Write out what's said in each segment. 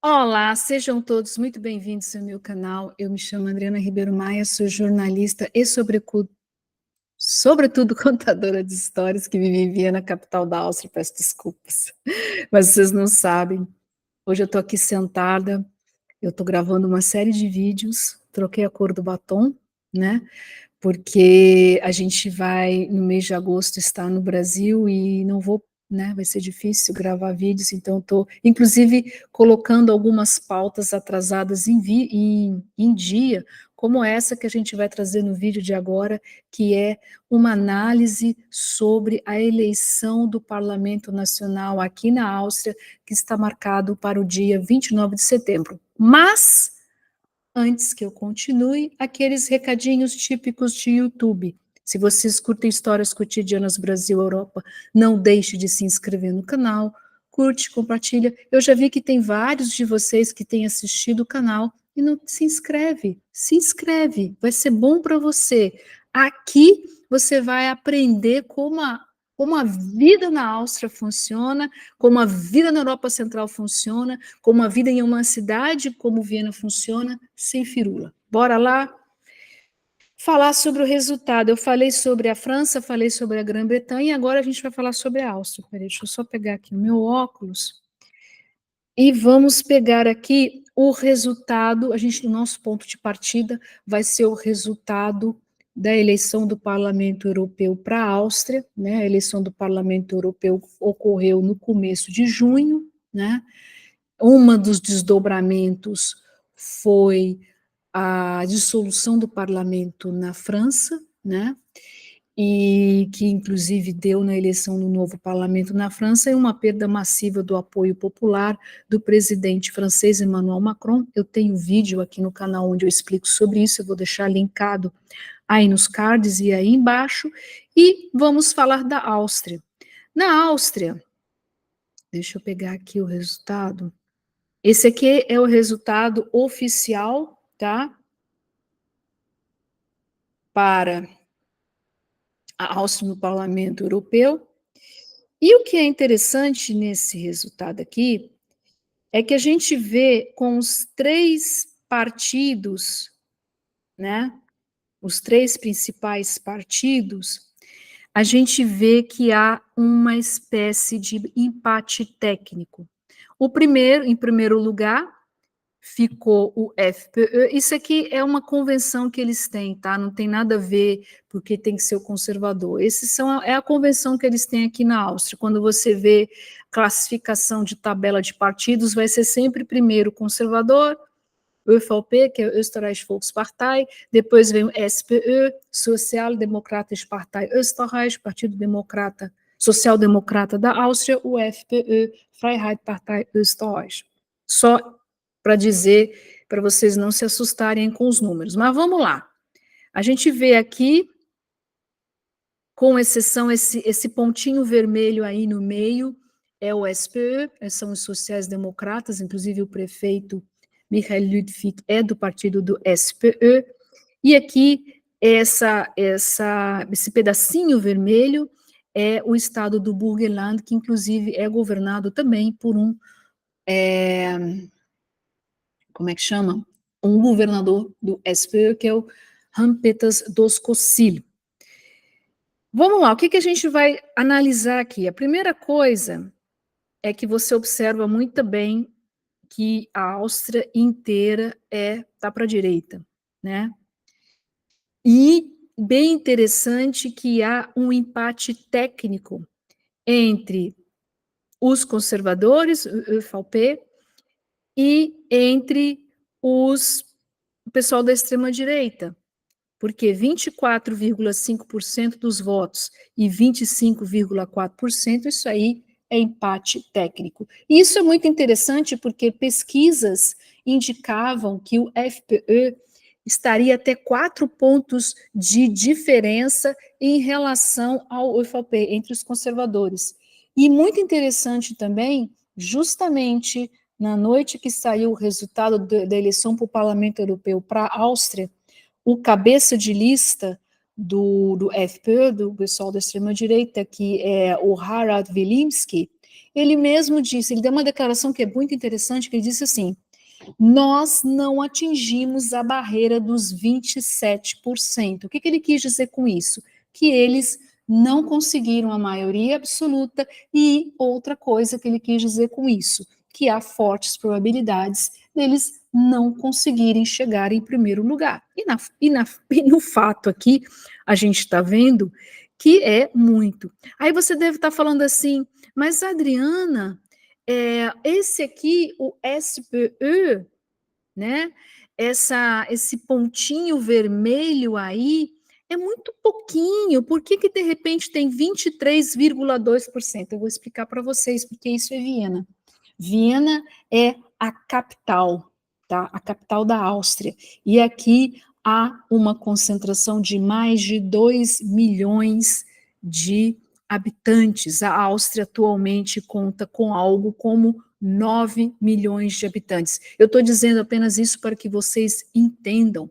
Olá, sejam todos muito bem-vindos ao meu canal. Eu me chamo Adriana Ribeiro Maia, sou jornalista e, sobretudo, contadora de histórias que vive em Viena, capital da Áustria. Peço desculpas, mas vocês não sabem. Hoje eu estou aqui sentada, eu estou gravando uma série de vídeos, troquei a cor do batom, né? Porque a gente vai, no mês de agosto, estar no Brasil e não vou, né, vai ser difícil gravar vídeos, então estou, inclusive, colocando algumas pautas atrasadas em dia, como essa que a gente vai trazer no vídeo de agora, que é uma análise sobre a eleição do Parlamento Nacional aqui na Áustria, que está marcado para o dia 29 de setembro. Mas antes que eu continue, aqueles recadinhos típicos de YouTube. Se vocês curtem histórias cotidianas Brasil, Europa, não deixe de se inscrever no canal, curte, compartilha. Eu já vi que tem vários de vocês que têm assistido o canal e não se inscreve. Se inscreve, vai ser bom para você. Aqui você vai aprender como a vida na Áustria funciona, como a vida na Europa Central funciona, como a vida em uma cidade como Viena funciona, sem firula. Bora lá falar sobre o resultado. Eu falei sobre a França, falei sobre a Grã-Bretanha, e agora a gente vai falar sobre a Áustria. Peraí, deixa eu só pegar aqui o meu óculos. E vamos pegar aqui o resultado, o nosso ponto de partida vai ser o resultado da eleição do Parlamento Europeu para a Áustria, né? A eleição do Parlamento Europeu ocorreu no começo de junho, né? Um dos desdobramentos foi a dissolução do parlamento na França, né? E que inclusive deu na eleição do novo parlamento na França e uma perda massiva do apoio popular do presidente francês Emmanuel Macron. Eu tenho vídeo aqui no canal onde eu explico sobre isso, eu vou deixar linkado aí nos cards e aí embaixo, e vamos falar da Áustria. Na Áustria, deixa eu pegar aqui o resultado, esse aqui é o resultado oficial, tá? Para a Áustria no Parlamento Europeu. E o que é interessante nesse resultado aqui é que a gente vê com os três partidos, né, os três principais partidos, a gente vê que há uma espécie de empate técnico. Em primeiro lugar, ficou o FPÖ. Isso aqui é uma convenção que eles têm, tá? Não tem nada a ver porque tem que ser o conservador. É a convenção que eles têm aqui na Áustria. Quando você vê classificação de tabela de partidos, vai ser sempre primeiro conservador, ÖVP, que é o Österreichische Volkspartei, depois vem o SPÖ, Sozialdemokratische Partei Österreich, Partido Democrata, Social-Democrata da Áustria, o FPÖ, Freiheitspartei Österreich. Só para dizer, para vocês não se assustarem com os números. Mas vamos lá. A gente vê aqui, com exceção, esse pontinho vermelho aí no meio, é o SPÖ, são os sociais-democratas, inclusive o prefeito Michael Ludwig é do partido do SPÖ, e aqui esse pedacinho vermelho é o estado do Burgenland, que inclusive é governado também por como é que chama? Um governador do SPÖ, que é o Hans-Peters Doskozil. Vamos lá, o que a gente vai analisar aqui? A primeira coisa é que você observa muito bem que a Áustria inteira está para a direita, né? E bem interessante que há um empate técnico entre os conservadores, o ÖVP, e entre o pessoal da extrema-direita, porque 24,5% dos votos e 25,4%, isso aí é empate técnico. E isso é muito interessante porque pesquisas indicavam que o FPÖ estaria até 4 pontos de diferença em relação ao ÖVP, entre os conservadores. E muito interessante também, justamente na noite que saiu o resultado da eleição para o Parlamento Europeu para a Áustria, o cabeça de lista do FPÖ, do pessoal da extrema-direita, que é o Harald Wilimski, ele mesmo disse, ele deu uma declaração que é muito interessante, que ele disse assim: nós não atingimos a barreira dos 27%. O que ele quis dizer com isso? Que eles não conseguiram a maioria absoluta, e outra coisa que ele quis dizer com isso, que há fortes probabilidades deles não conseguirem chegar em primeiro lugar. E no fato aqui, a gente está vendo que é muito. Aí você deve estar falando assim, mas Adriana, esse aqui, o SPE, né? Esse pontinho vermelho aí é muito pouquinho. Por que de repente tem 23,2%? Eu vou explicar para vocês, porque isso é Viena. Viena é a capital, tá? A capital da Áustria. E aqui há uma concentração de mais de 2 milhões de habitantes. A Áustria atualmente conta com algo como 9 milhões de habitantes. Eu estou dizendo apenas isso para que vocês entendam.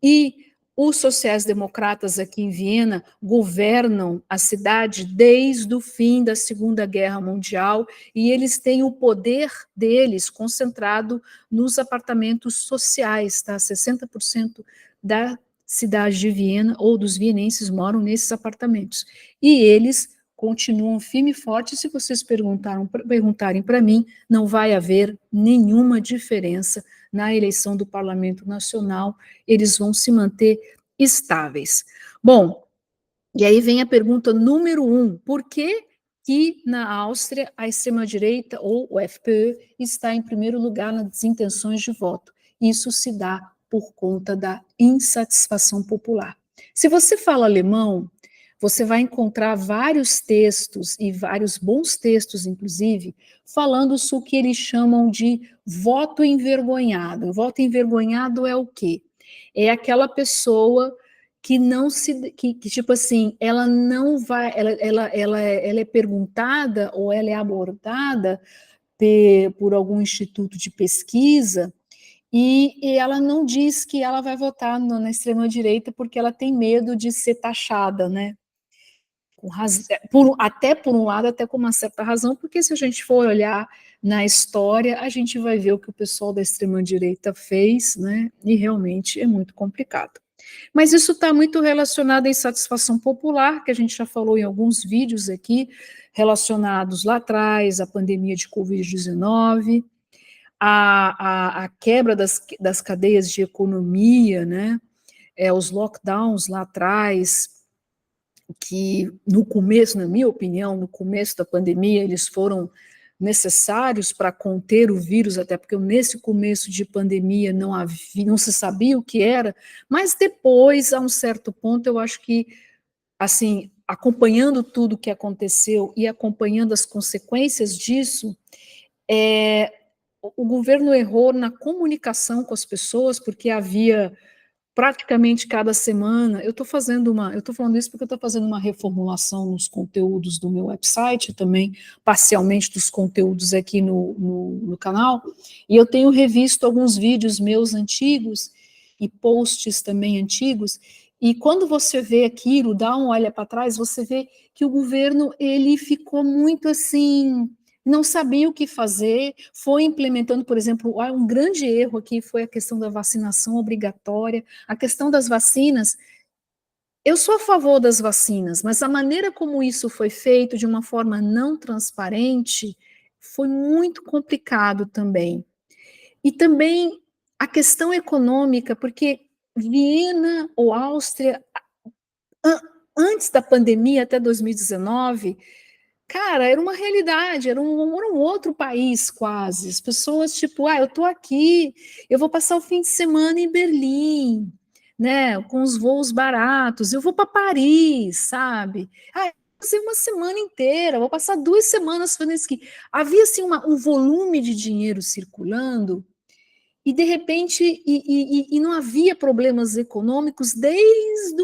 E os sociais-democratas aqui em Viena governam a cidade desde o fim da Segunda Guerra Mundial, e eles têm o poder deles concentrado nos apartamentos sociais, tá? 60% da cidade de Viena, ou dos vienenses, moram nesses apartamentos. E eles continuam firme e forte. Se vocês perguntarem para mim, não vai haver nenhuma diferença na eleição do Parlamento Nacional, eles vão se manter estáveis. Bom, e aí vem a pergunta número 1, por que na Áustria a extrema-direita, ou o FPÖ, está em primeiro lugar nas intenções de voto? Isso se dá por conta da insatisfação popular. Se você fala alemão, você vai encontrar vários textos, e vários bons textos, inclusive, falando sobre o que eles chamam de voto envergonhado. O voto envergonhado é o quê? É aquela pessoa que não se, que tipo assim, ela não vai, ela é perguntada ou ela é abordada por algum instituto de pesquisa, e ela não diz que ela vai votar na extrema-direita porque ela tem medo de ser taxada, né? Até por um lado, até com uma certa razão, porque se a gente for olhar na história, a gente vai ver o que o pessoal da extrema-direita fez, né? E realmente é muito complicado. Mas isso está muito relacionado à insatisfação popular, que a gente já falou em alguns vídeos aqui, relacionados lá atrás, à pandemia de Covid-19, a quebra das cadeias de economia, né? Os lockdowns lá atrás, que no começo, na minha opinião, no começo da pandemia, eles foram necessários para conter o vírus, até porque nesse começo de pandemia não se sabia o que era, mas depois, a um certo ponto, eu acho que, assim, acompanhando tudo o que aconteceu e acompanhando as consequências disso, o governo errou na comunicação com as pessoas, porque havia praticamente cada semana, eu estou falando isso porque eu estou fazendo uma reformulação nos conteúdos do meu website, também parcialmente dos conteúdos aqui no canal, e eu tenho revisto alguns vídeos meus antigos, e posts também antigos, e quando você vê aquilo, dá uma olha para trás, você vê que o governo, ele ficou muito assim, não sabia o que fazer, foi implementando, por exemplo, um grande erro aqui foi a questão da vacinação obrigatória, a questão das vacinas. Eu sou a favor das vacinas, mas a maneira como isso foi feito, de uma forma não transparente, foi muito complicado também. E também a questão econômica, porque Viena ou Áustria, antes da pandemia, até 2019, cara, era uma realidade, era um outro país quase. As pessoas, tipo, eu tô aqui, eu vou passar o fim de semana em Berlim, né, com os voos baratos, eu vou para Paris, sabe? Eu vou fazer uma semana inteira, vou passar 2 semanas fazendo esqui. Havia, assim, um volume de dinheiro circulando, e de repente, e não havia problemas econômicos desde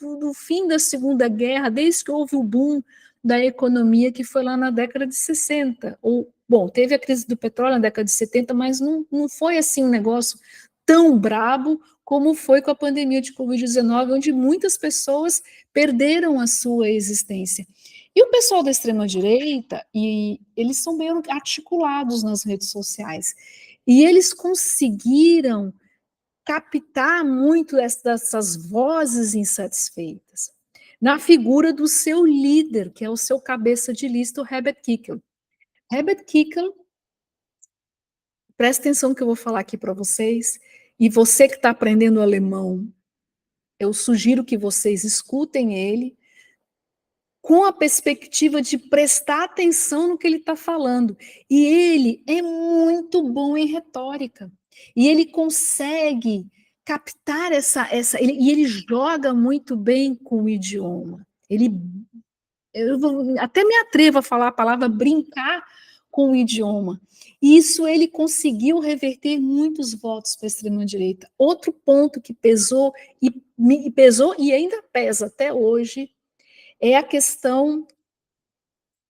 o fim da Segunda Guerra, desde que houve o boom da economia, que foi lá na década de 60. Bom, teve a crise do petróleo na década de 70, mas não foi assim um negócio tão brabo como foi com a pandemia de Covid-19, onde muitas pessoas perderam a sua existência. E o pessoal da extrema-direita, e eles são bem articulados nas redes sociais, e eles conseguiram captar muito dessas vozes insatisfeitas na figura do seu líder, que é o seu cabeça de lista, o Herbert Kickl. Herbert Kickl, presta atenção que eu vou falar aqui para vocês, e você que está aprendendo alemão, eu sugiro que vocês escutem ele, com a perspectiva de prestar atenção no que ele está falando. E ele é muito bom em retórica. E ele consegue captar e ele joga muito bem com o idioma. Até me atrevo a falar a palavra brincar com o idioma. E isso ele conseguiu reverter muitos votos para a extrema-direita. Outro ponto que pesou e ainda pesa até hoje é a questão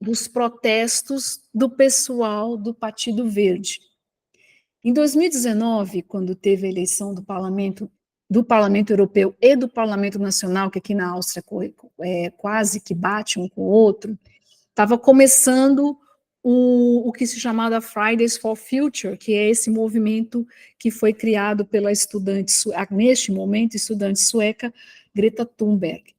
dos protestos do pessoal do Partido Verde. Em 2019, quando teve a eleição do Parlamento Europeu e do Parlamento Nacional, que aqui na Áustria quase que bate um com o outro, estava começando o que se chamava Fridays for Future, que é esse movimento que foi criado pela neste momento, estudante sueca Greta Thunberg,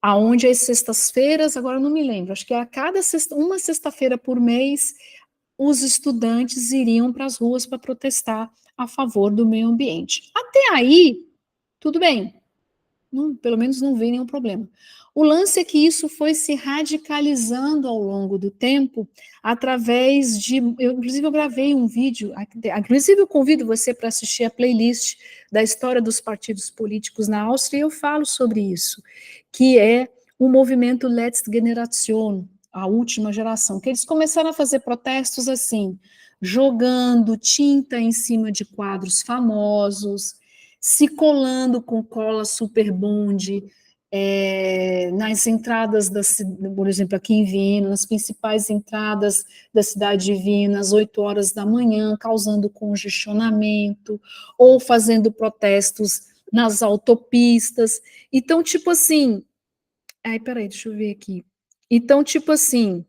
aonde as sextas-feiras, agora eu não me lembro, acho que a cada uma sexta-feira por mês, os estudantes iriam para as ruas para protestar a favor do meio ambiente. Até aí, tudo bem, pelo menos não vi nenhum problema. O lance é que isso foi se radicalizando ao longo do tempo, através de... Inclusive, eu gravei um vídeo, inclusive eu convido você para assistir a playlist da história dos partidos políticos na Áustria, e eu falo sobre isso, que é o movimento Letzte Generation, a última geração, que eles começaram a fazer protestos assim, jogando tinta em cima de quadros famosos, se colando com cola super bond, nas entradas, por exemplo, aqui em Viena, nas principais entradas da cidade de Viena, às 8 horas da manhã, causando congestionamento, ou fazendo protestos nas autopistas. Então, tipo assim... peraí, deixa eu ver aqui. Então, tipo assim...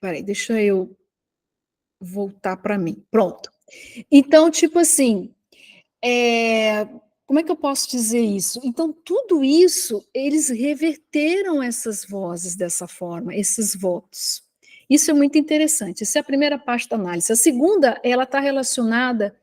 Peraí, deixa eu voltar para mim. Pronto. Então, tipo assim... como é que eu posso dizer isso? Então, tudo isso, eles reverteram essas vozes dessa forma, esses votos. Isso é muito interessante, essa é a primeira parte da análise. A segunda, ela está relacionada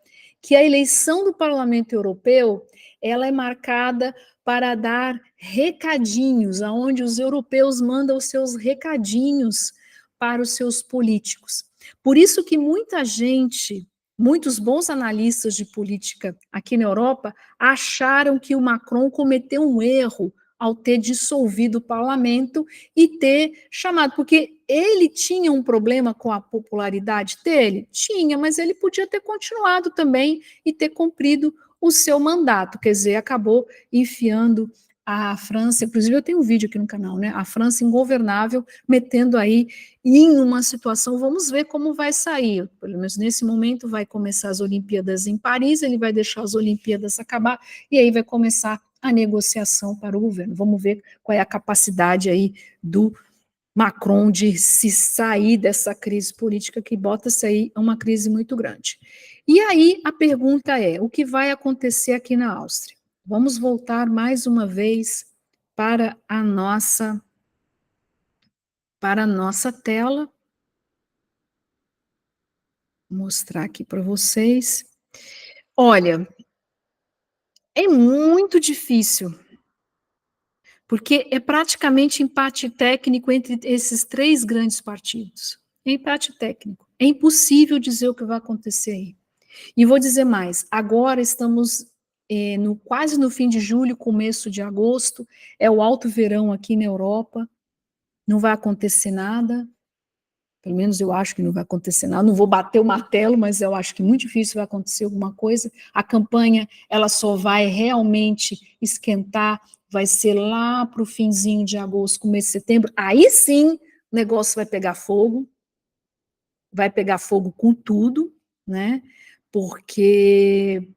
que a eleição do Parlamento Europeu, ela é marcada para dar recadinhos, aonde os europeus mandam os seus recadinhos para os seus políticos. Por isso que muita gente... Muitos bons analistas de política aqui na Europa acharam que o Macron cometeu um erro ao ter dissolvido o parlamento e ter chamado, porque ele tinha um problema com a popularidade dele? Tinha, mas ele podia ter continuado também e ter cumprido o seu mandato, quer dizer, acabou enfiando a França, inclusive eu tenho um vídeo aqui no canal, né? A França ingovernável, metendo aí em uma situação, vamos ver como vai sair, pelo menos nesse momento vai começar as Olimpíadas em Paris, ele vai deixar as Olimpíadas acabar, e aí vai começar a negociação para o governo. Vamos ver qual é a capacidade aí do Macron de se sair dessa crise política que bota-se aí uma crise muito grande. E aí a pergunta é, o que vai acontecer aqui na Áustria? Vamos voltar mais uma vez para a nossa tela. Vou mostrar aqui para vocês. Olha, é muito difícil, porque é praticamente empate técnico entre esses três grandes partidos. É empate técnico. É impossível dizer o que vai acontecer aí. E vou dizer mais, agora estamos quase no fim de julho, começo de agosto, é o alto verão aqui na Europa, não vai acontecer nada, pelo menos eu acho que não vai acontecer nada, não vou bater o martelo, mas eu acho que muito difícil vai acontecer alguma coisa. A campanha, ela só vai realmente esquentar, vai ser lá para o finzinho de agosto, começo de setembro, aí sim o negócio vai pegar fogo com tudo, né? Porque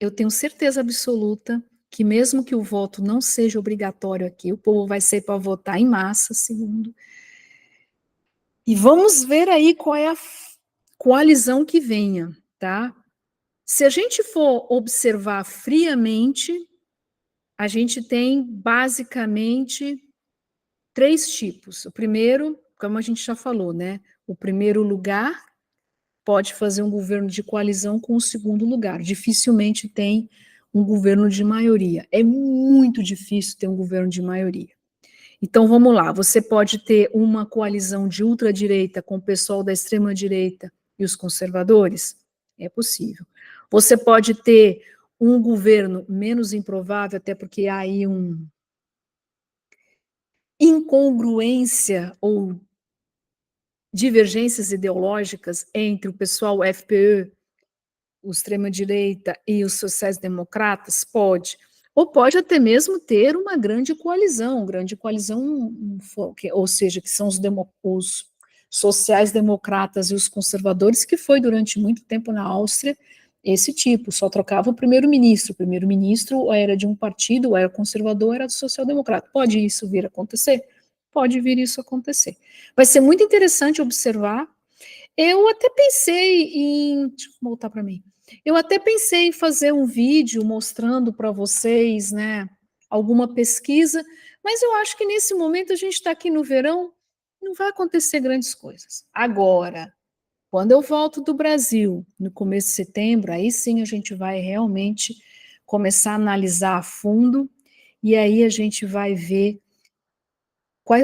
eu tenho certeza absoluta que mesmo que o voto não seja obrigatório aqui, o povo vai ser para votar em massa, segundo. E vamos ver aí qual é a coalizão que venha, tá? Se a gente for observar friamente, a gente tem basicamente 3 tipos. O primeiro, como a gente já falou, né? O primeiro lugar pode fazer um governo de coalizão com o segundo lugar. Dificilmente tem um governo de maioria. É muito difícil ter um governo de maioria. Então vamos lá, você pode ter uma coalizão de ultradireita com o pessoal da extrema-direita e os conservadores? É possível. Você pode ter um governo menos improvável, até porque há aí uma incongruência ou divergências ideológicas entre o pessoal FPÖ, o extrema-direita e os sociais-democratas? Pode. Ou pode até mesmo ter uma grande coalizão, ou seja, que são os sociais-democratas e os conservadores, que foi durante muito tempo na Áustria esse tipo, só trocava o primeiro-ministro era de um partido, ou era conservador, ou era do social-democrata. Pode isso vir a acontecer? Pode vir isso a acontecer. Vai ser muito interessante observar. Eu até pensei em, deixa eu voltar para mim, eu até pensei em fazer um vídeo mostrando para vocês, né, alguma pesquisa, mas eu acho que nesse momento a gente está aqui no verão, não vai acontecer grandes coisas. Agora, quando eu volto do Brasil, no começo de setembro, aí sim a gente vai realmente começar a analisar a fundo, e aí a gente vai ver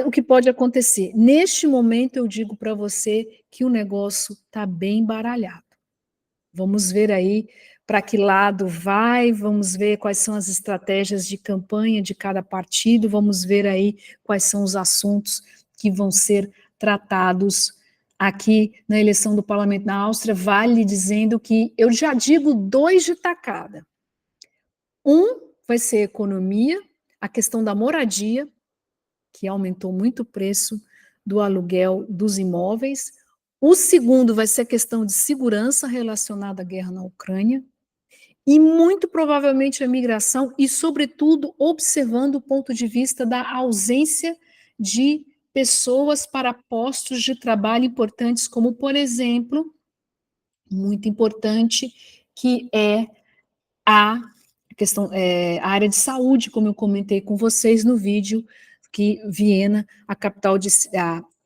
o que pode acontecer. Neste momento eu digo para você que o negócio está bem baralhado. Vamos ver aí para que lado vai, vamos ver quais são as estratégias de campanha de cada partido, vamos ver aí quais são os assuntos que vão ser tratados aqui na eleição do parlamento na Áustria. Vale dizendo que eu já digo 2 de tacada. Um vai ser economia, a questão da moradia, que aumentou muito o preço do aluguel dos imóveis. O segundo vai ser a questão de segurança relacionada à guerra na Ucrânia, e muito provavelmente a migração, e sobretudo observando o ponto de vista da ausência de pessoas para postos de trabalho importantes, como, por exemplo, muito importante, que é a questão, a área de saúde, como eu comentei com vocês no vídeo, que Viena, a capital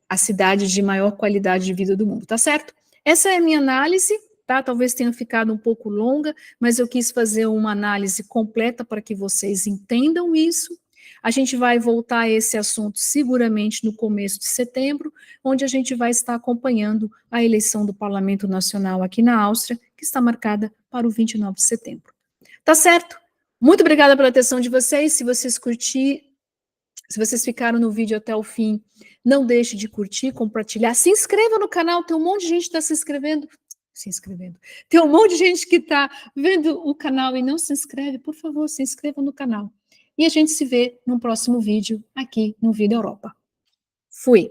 a cidade de maior qualidade de vida do mundo, tá certo? Essa é a minha análise, tá? Talvez tenha ficado um pouco longa, mas eu quis fazer uma análise completa para que vocês entendam isso. A gente vai voltar a esse assunto seguramente no começo de setembro, onde a gente vai estar acompanhando a eleição do Parlamento Nacional aqui na Áustria, que está marcada para o 29 de setembro. Tá certo? Muito obrigada pela atenção de vocês. Se vocês se vocês ficaram no vídeo até o fim, não deixe de curtir, compartilhar, se inscreva no canal, tem um monte de gente que está se inscrevendo. Tem um monte de gente que está vendo o canal e não se inscreve. Por favor, se inscreva no canal. E a gente se vê no próximo vídeo aqui no Vida Europa. Fui!